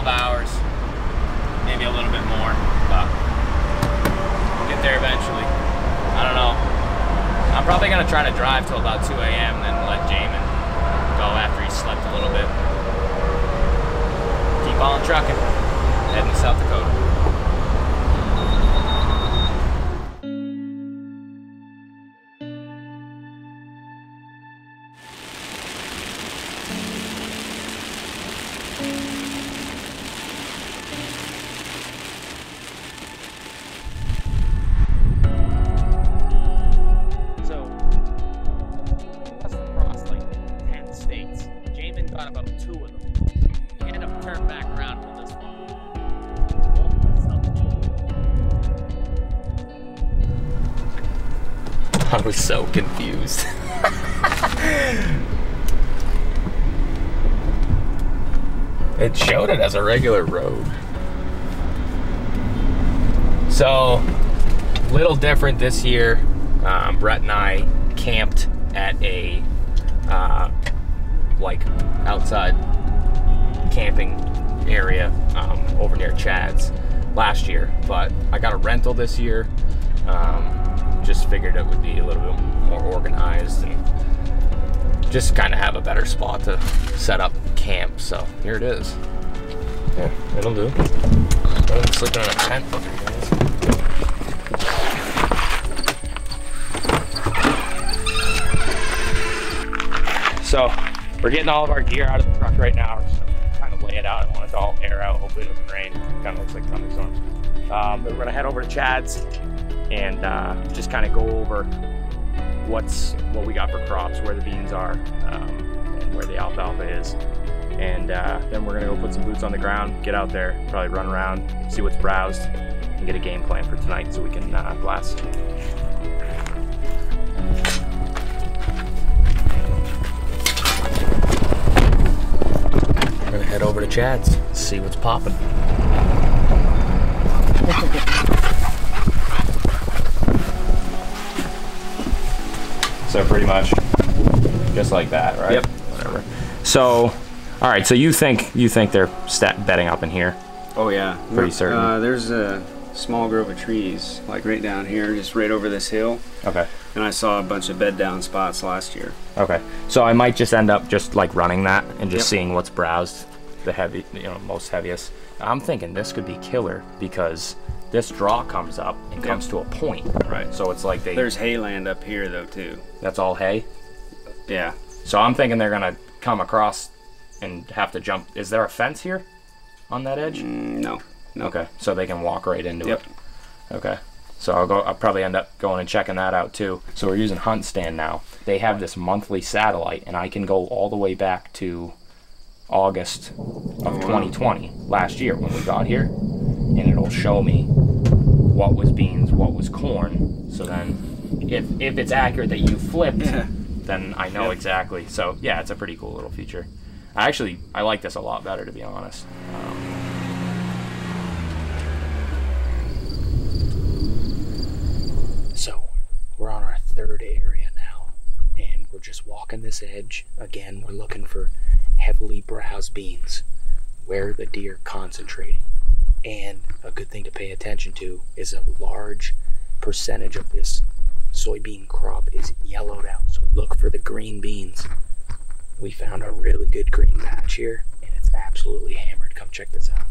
12 hours, maybe a little bit more, but we'll get there eventually. I don't know. I'm probably gonna try to drive till about 2 a.m. and then let Jamin go after he slept a little bit. Keep on trucking, heading to South Dakota. I was so confused. It showed it as a regular road. So, little different this year. Brett and I camped at a like outside camping area over near Chad's last year, but I got a rental this year. Just figured it would be a little bit more organized and just kind of have a better spot to set up camp. So here it is. Yeah, it'll do. I'm sleeping in a tent over here, guys. So we're getting all of our gear out of the truck right now. We're just trying to lay it out. I want it to all air out. Hopefully it doesn't rain. Kind of looks like thunderstorms. But we're gonna head over to Chad's and just kind of go over what we got for crops, where the beans are, and where the alfalfa is. And then we're gonna go put some boots on the ground, get out there, probably run around, see what's browsed, and get a game plan for tonight so we can blast. We're gonna head over to Chad's, see what's popping. So pretty much just like that, right? Yep. Whatever. So, all right. So you think they're bedding up in here? Oh yeah. Pretty certain. There's a small grove of trees, like right down here, just right over this hill. Okay. And I saw a bunch of bed down spots last year. Okay. So I might just end up just like running that and just Yep. seeing what's browsed, the heavy, most heaviest. I'm thinking this could be killer because this draw comes up and comes to a point. Right. So it's like There's hayland up here though too. That's all hay? Yeah. So I'm thinking they're gonna come across and have to jump. Is there a fence here on that edge? No. Okay, so they can walk right into Yep. it. Okay, so I'll probably end up going and checking that out too. So we're using HUNTSTAND now. They have this monthly satellite, and I can go all the way back to August of 2020, last year when we got here, and it'll show me what was beans, what was corn. So then, if it's accurate that you flipped, then I know exactly. So yeah, it's a pretty cool little feature. I like this a lot better, to be honest. So we're on our third area now, and we're just walking this edge. Again, we're looking for heavily browsed beans, where the deer are concentrating. And a good thing to pay attention to is a large percentage of this soybean crop is yellowed out. So look for the green beans. We found a really good green patch here, and it's absolutely hammered. Come check this out.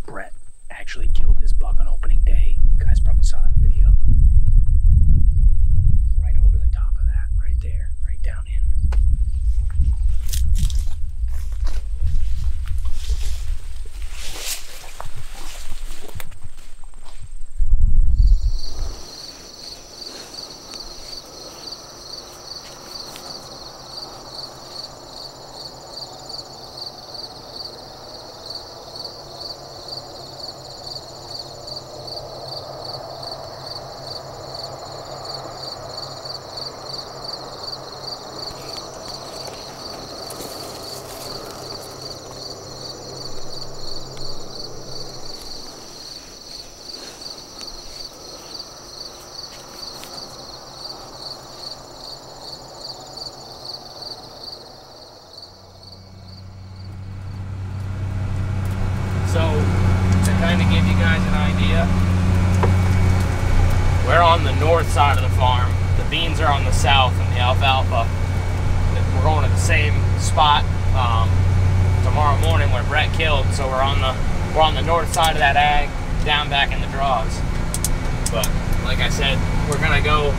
Brett actually killed his buck on opening day. You guys probably saw that video. Right over the top of that, right there, right down in. an idea, we're on the north side of the farm. The beans are on the south and the alfalfa. We're going to the same spot tomorrow morning where Brett killed, so we're on the north side of that ag, down back in the draws. But like I said, we're gonna go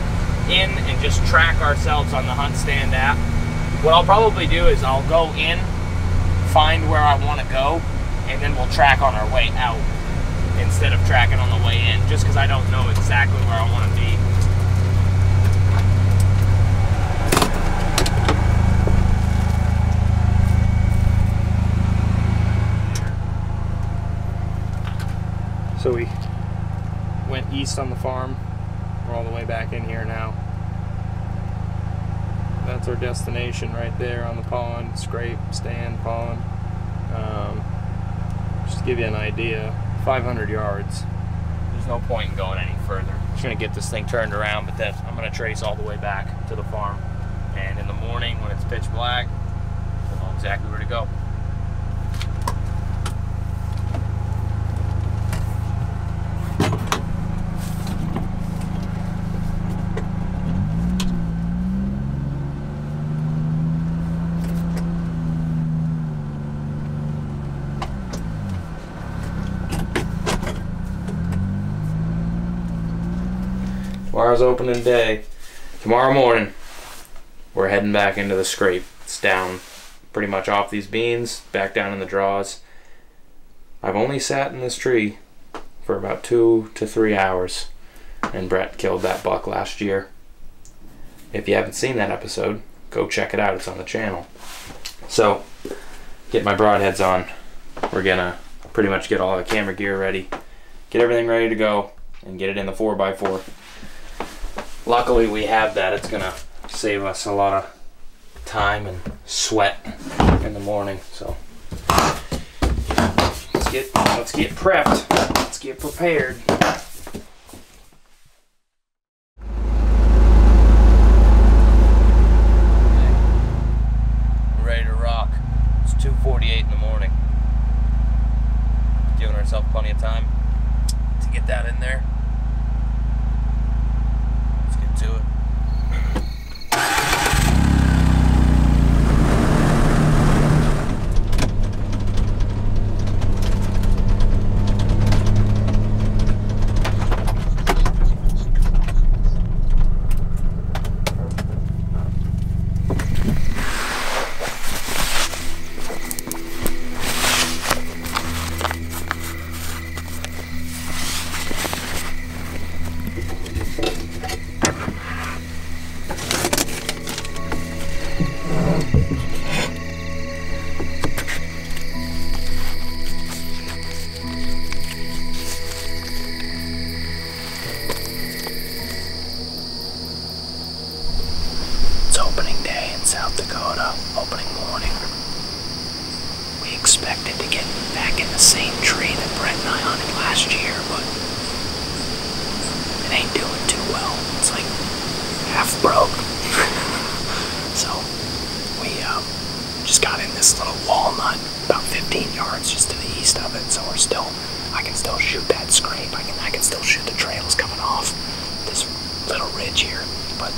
in and just track ourselves on the HUNTSTAND app. What I'll probably do is I'll go in, find where I want to go, and then we'll track on our way out instead of tracking on the way in, just because I don't know exactly where I want to be. So we went east on the farm. We're all the way back in here now. That's our destination right there on the pond, scrape, stand, pond. Just to give you an idea, 500 yards. There's no point in going any further. I'm just gonna get this thing turned around, but then I'm gonna trace all the way back to the farm. And in the morning when it's pitch black, we'll know exactly where to go. Tomorrow's opening day. Tomorrow morning, we're heading back into the scrape. It's down pretty much off these beans, back down in the draws. I've only sat in this tree for about 2 to 3 hours, and Brett killed that buck last year. If you haven't seen that episode, go check it out. It's on the channel. So, get my broadheads on. We're gonna pretty much get all the camera gear ready, get everything ready to go, and get it in the 4x4. Luckily we have that. It's gonna save us a lot of time and sweat in the morning. So let's get prepped. Let's get prepared. We're ready to rock. It's 2:48 in the morning. Giving ourselves plenty of time to get that in there. To it. Opening day in South Dakota, opening morning. We expected to get back in the same tree that Brett and I hunted last year, but it ain't doing too well. It's like half broke. So we just got in this little walnut about 15 yards just to the east of it. So I can still shoot that scrape. I can still shoot the trails coming off this little ridge here. But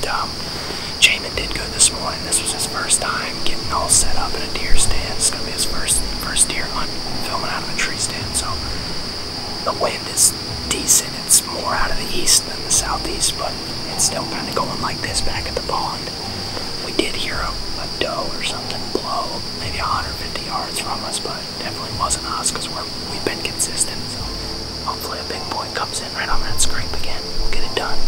Jamin did good this morning. This was his first time getting all set up in a deer stand. It's gonna be his first deer hunt filming out of a tree stand. So the wind is decent. It's more out of the east than the southeast, but it's still kind of going like this back at the pond. We did hear a doe or something blow maybe 150 yards from us, but it definitely wasn't us because we've been consistent. So hopefully a big point comes in right on that scrape again. We'll get it done.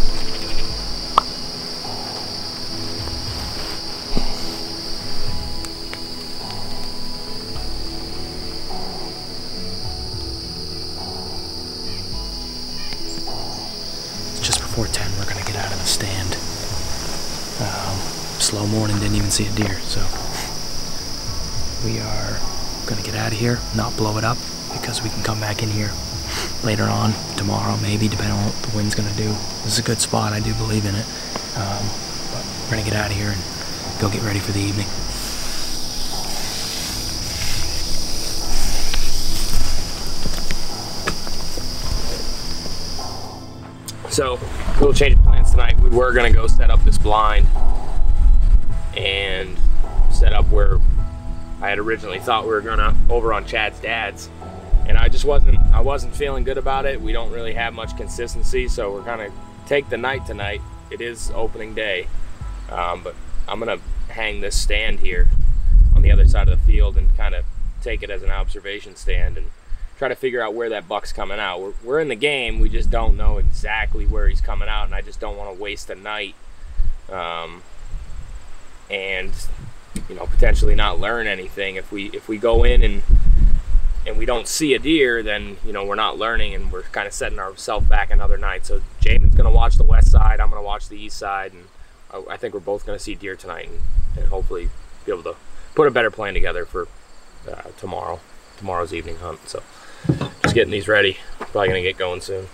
Just before 10, we're gonna get out of the stand. Slow morning, didn't even see a deer, so we are gonna get out of here, not blow it up, because we can come back in here later on, tomorrow maybe, depending on what the wind's gonna do. This is a good spot, I do believe in it. But we're gonna get out of here and go get ready for the evening. So, a little change of plans tonight. We were gonna go set up this blind and set up where I had originally thought we were gonna, over on Chad's dad's. And I wasn't feeling good about it. We don't really have much consistency, so we're gonna take the night tonight. It is opening day, but I'm gonna hang this stand here on the other side of the field and kind of take it as an observation stand and try to figure out where that buck's coming out. We're in the game, we just don't know exactly where he's coming out, and I just don't want to waste a night and you know, potentially not learn anything. If we go in and we don't see a deer, then you know, we're not learning, and we're kind of setting ourselves back another night. So Jamin's gonna watch the west side, I'm gonna watch the east side, and I think we're both gonna see deer tonight and hopefully be able to put a better plan together for tomorrow's evening hunt. So just getting these ready. Probably gonna get going soon.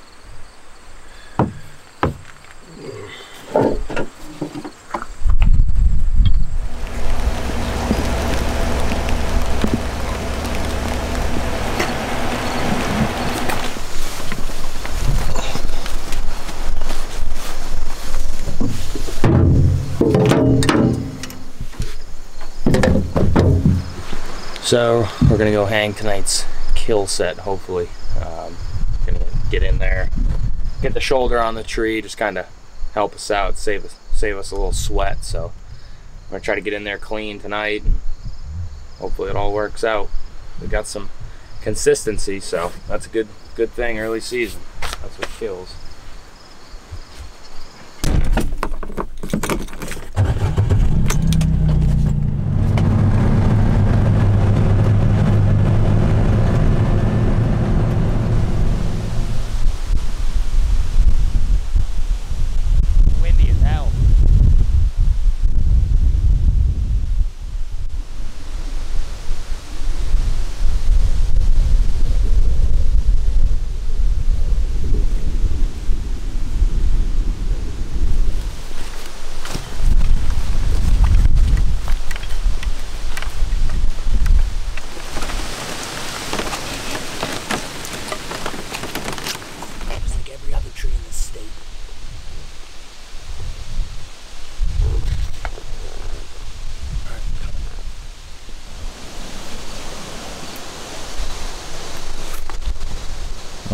So we're gonna go hang tonight's kill set, hopefully. Gonna get in there, get the shoulder on the tree, just kind of help us out, save us a little sweat. So I'm gonna try to get in there clean tonight, and hopefully it all works out. We got some consistency, so that's a good thing early season. That's what kills.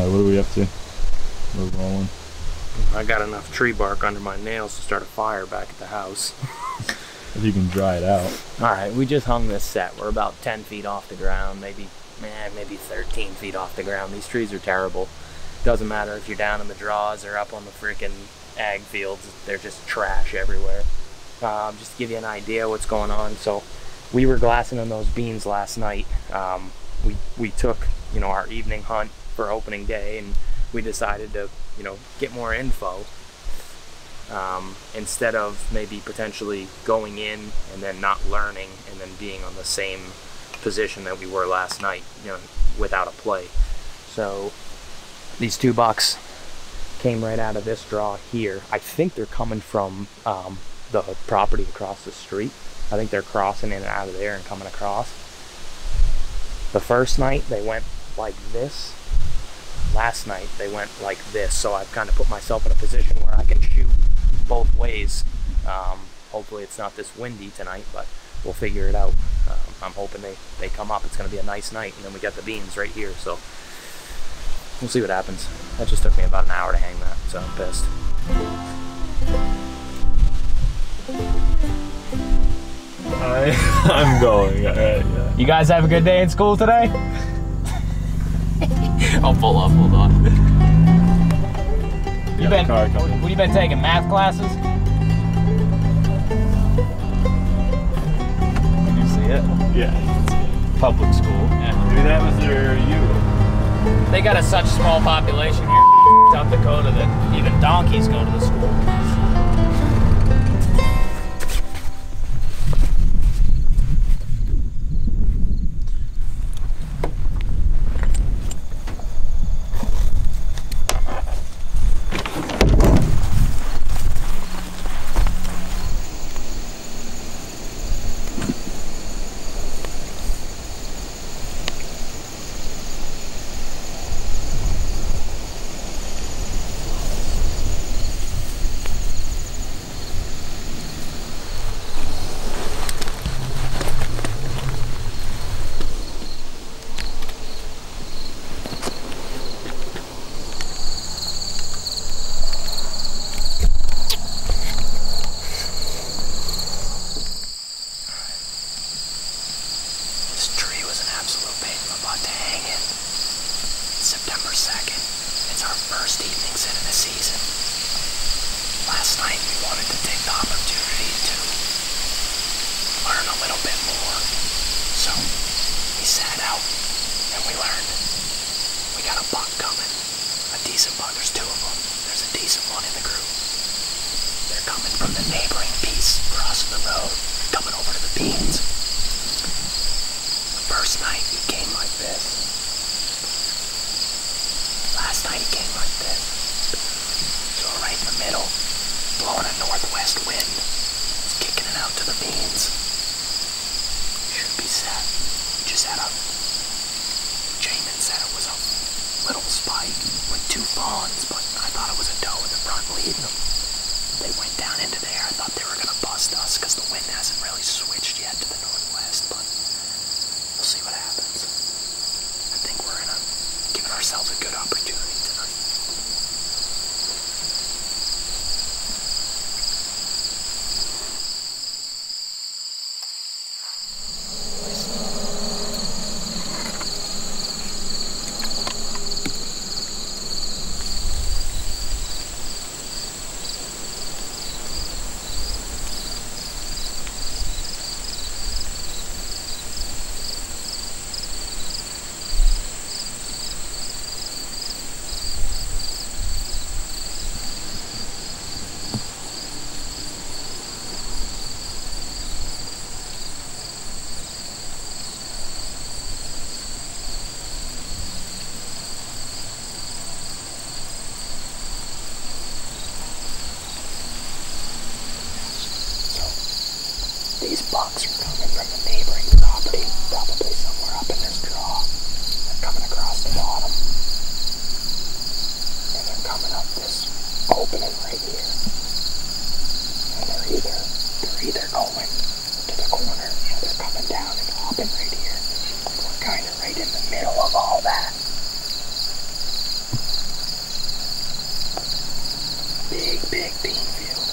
What are we up to? We're rolling. I got enough tree bark under my nails to start a fire back at the house. If you can dry it out. All right, we just hung this set. We're about 10 feet off the ground, maybe 13 feet off the ground. These trees are terrible. Doesn't matter if you're down in the draws or up on the freaking ag fields. They're just trash everywhere. Just to give you an idea what's going on. So we were glassing in those beans last night. We took, you know, our evening hunt for opening day, and we decided to, you know, get more info instead of maybe potentially going in and then not learning and then being on the same position that we were last night, you know, without a play. So these two bucks came right out of this draw here. I think they're coming from the property across the street. I think they're crossing in and out of there and coming across. The first night they went like this. Last night they went like this, so I've kind of put myself in a position where I can shoot both ways. Hopefully it's not this windy tonight, but we'll figure it out. I'm hoping they come up. It's going to be a nice night, and then we got the beans right here, so we'll see what happens. That just took me about an hour to hang that, so I'm pissed. I'm going. All right, yeah. You guys have a good day in school today? I'll pull up, hold on. What you been taking, math classes? Did you see it? Yeah. Public school. Yeah. Maybe that was their you. They got a such small population here in South Dakota that even donkeys go to the school. about to hang in. It's September 2nd. It's our first evening sit of the season. Last night we wanted to take the opportunity to learn a little bit more. So we sat out and we learned. We got a buck coming. A decent buck. There's two of them. There's a decent one in the group. They're coming from the neighboring piece across the road, coming over to the beans. The first night he came like this. Last night he came like this. So right in the middle, blowing a northwest wind. It's kicking it out to the beans. Should be set. Just had a... Jamin said it was a little spike with two fawns, but I thought it was a doe in the front leading them. They went down into there. I thought they were going to bust us because the wind hasn't really switched yet to the northwest, but we'll see what happens. I think we're giving ourselves a good opportunity tonight. These bucks are coming from the neighboring property, probably somewhere up in this draw. They're coming across the bottom. And they're coming up this opening right here. And they're either going to the corner or they're coming down and hopping right here. We're kind of right in the middle of all that. Big bean field.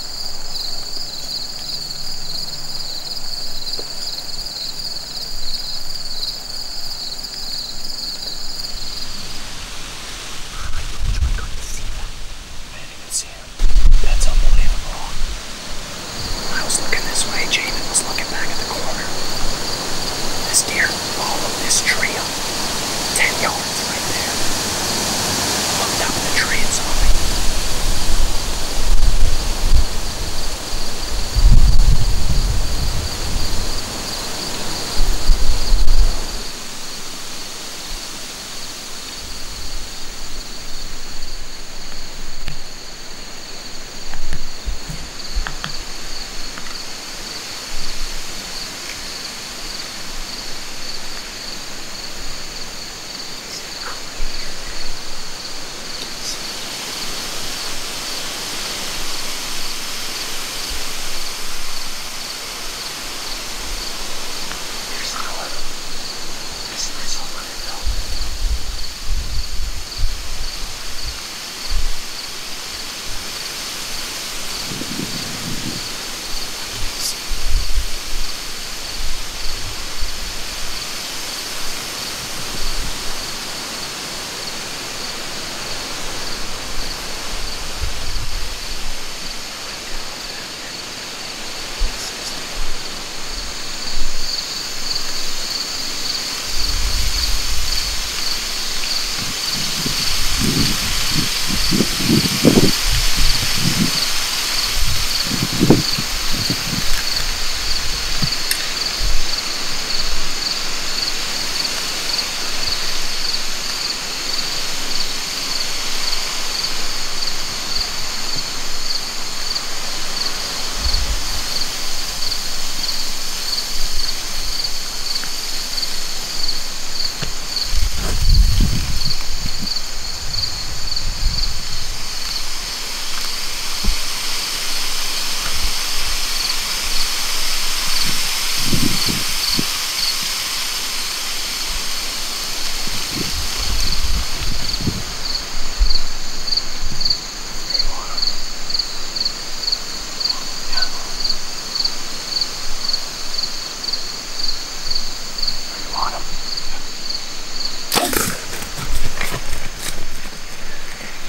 That's unbelievable. I was looking this way, Jamin was looking back at the corner. This deer followed this trail 10 yards right there. Looked up in the tree and saw me.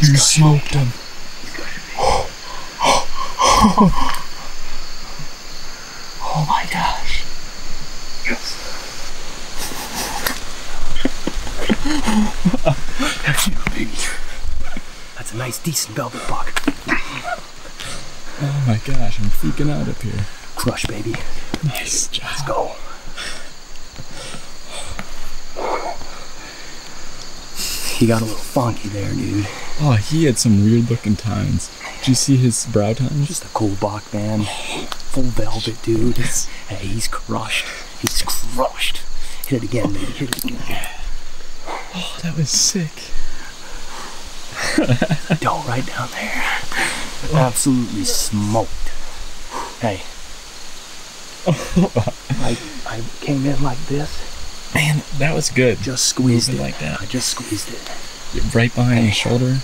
You smoked him. Oh my gosh. That's a nice, decent velvet buck. Oh my gosh, I'm freaking out up here. Crush, baby. Nice job. Let's go. He got a little funky there, dude. Oh, he had some weird looking tines. Did you see his brow tines? Just a cool buck, man. Full velvet, dude. Hey, he's crushed. He's crushed. Hit it again, baby. Hit it again. Oh, that was sick. Doe right down there. Absolutely smoked. Hey. I came in like this. Man, that was good. Just squeezed it. Like that. I just squeezed it. Right behind the shoulder.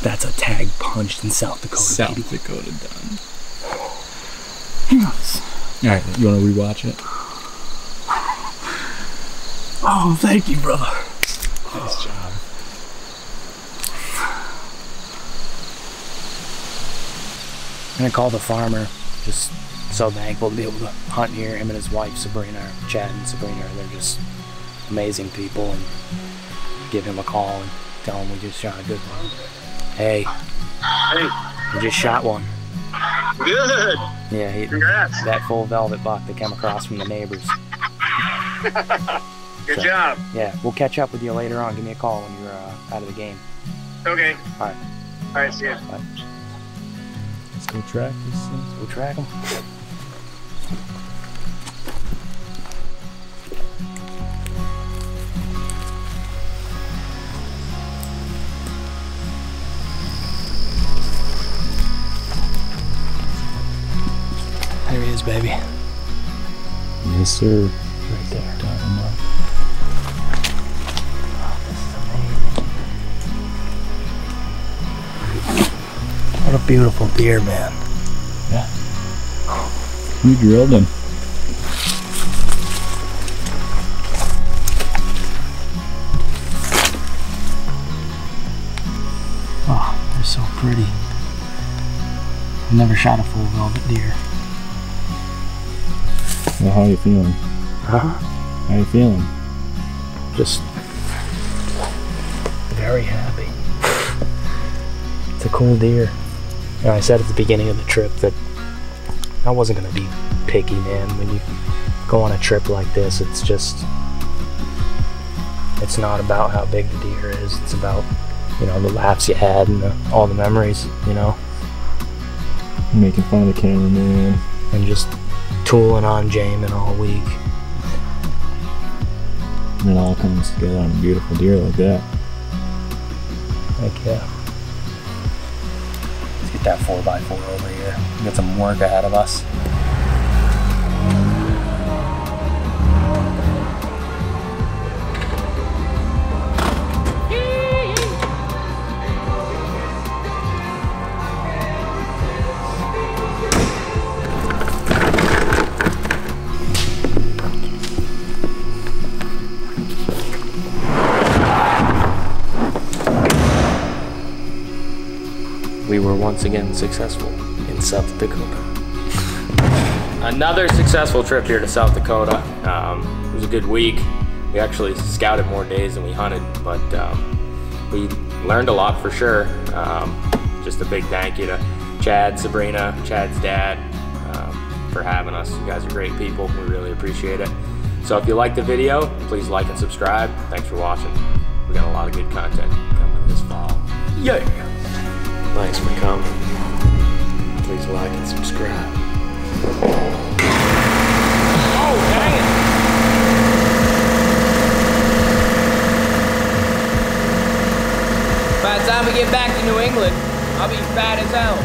That's a tag punched in South Dakota. South baby. Dakota done. Yes. Alright, you want to rewatch it? Oh, thank you, brother. Nice job. I'm gonna call the farmer. Just so thankful to be able to hunt here. Him and his wife, Sabrina, Chad and Sabrina, they're just amazing people. And give him a call and tell him we just shot a good one. Hey. Hey. We just shot one. Good. Yeah, Congrats. that full velvet buck that came across from the neighbors. Good job. Yeah, we'll catch up with you later on. Give me a call when you're out of the game. Okay. All right. All right, see ya. Bye. Let's go track this thing. We'll track him. There he is, baby. Yes, sir. Right there. Got him up. What a beautiful deer, man. Yeah. You drilled him. Oh, they're so pretty. I've never shot a full velvet deer. Well, how are you feeling? Huh? How are you feeling? Just very happy. It's a cool deer. You know, I said at the beginning of the trip that I wasn't going to be picky, man. When you go on a trip like this, it's just, it's not about how big the deer is. It's about, you know, the laughs you had and all the memories, you know. Making fun of the cameraman. And just tooling on Jamin all week. And it all comes together on a beautiful deer like that. Heck yeah. Let's get that 4x4 over here. We got some work ahead of us. We were once again successful in South Dakota. Another successful trip here to South Dakota. It was a good week. We actually scouted more days than we hunted, but we learned a lot for sure. Just a big thank you to Chad, Sabrina, Chad's dad, for having us. You guys are great people. We really appreciate it. So if you liked the video, please like and subscribe. Thanks for watching. We got a lot of good content coming this fall. Yeah! Thanks for coming. Please like and subscribe. Oh, dang it! By the time we get back to New England, I'll be fat as hell.